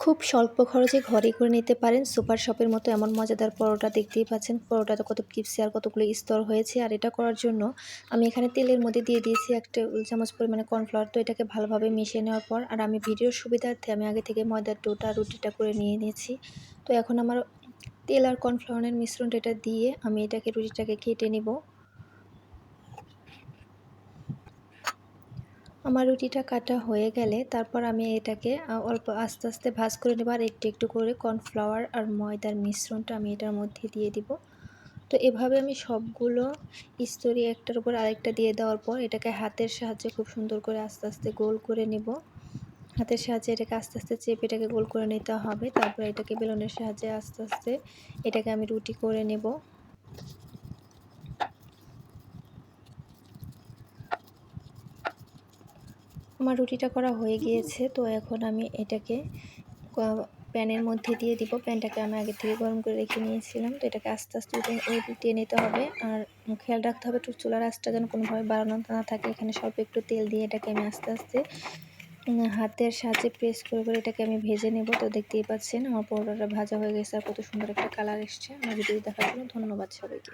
খুব স্বল্প খরচে ঘরেই করে নিতে পারেন সুপার শপের মতো এমন মজাদার পরোটা। দেখতেই পাচ্ছেন পরোটাতে কত ক্রিপসি আর কতগুলো স্তর হয়েছে। আর এটা করার জন্য আমি এখানে তেলের মধ্যে দিয়ে দিয়েছি 1 টেবিল চামচ পরিমাণে কর্নফ্লাওয়ার। তো এটাকে ভালোভাবে মিশিয়ে নেওয়ার পর আর আমি ভিডিওর সুবিধার্থে আমি আগে থেকে ময়দার ডোটা রুটিটা করে নিয়ে নিয়েছি। তো এখন আমার তেল আর কর্নফ্লাওয়ারের মিশ্রণটা এটা দিয়ে আমি এটাকে রুটিটাকে কেটে নিব। আমার রুটিটা কাটা হয়ে গেলে তারপর আমি এটাকে অল্প আস্তে আস্তে ভাঁজ করে নেব। আর একটু একটু করে কর্নফ্লাওয়ার আর ময়দার মিশ্রণটা আমি এটার মধ্যে দিয়ে দিব। তো এভাবে আমি সবগুলো স্তরে একটার উপর আরেকটা দিয়ে দেওয়ার পর এটাকে হাতের সাহায্যে খুব সুন্দর করে আস্তে আস্তে গোল করে নেব। হাতের সাহায্যে এটাকে আস্তে আস্তে চেপে এটাকে গোল করে নিতে হবে। তারপর এটাকে বেলনের সাহায্যে আস্তে আস্তে এটাকে আমি রুটি করে নেব। আমার রুটিটা করা হয়ে গিয়েছে। তো এখন আমি এটাকে প্যানের মধ্যে দিয়ে দিব। প্যানটাকে আমি আগে থেকে গরম করে রেখে নিয়েছিলাম। তো এটাকে আস্তে আস্তে উল্টিয়ে নিতে হবে। আর খেয়াল রাখতে হবে চুলার আঁচটা যেন কোনোভাবে বাড়ানো না থাকে। এখানে স্বল্প একটু তেল দিয়ে এটাকে আমি আস্তে আস্তে হাতের সাহায্যে প্রেস করে করে এটাকে আমি ভেজে নেব। তো দেখতেই পাচ্ছেন আমার পরোটাটা ভাজা হয়ে গেছে আর কত সুন্দর একটা কালার এসছে। আমার ভিডিও দেখার জন্য ধন্যবাদ সবাইকে।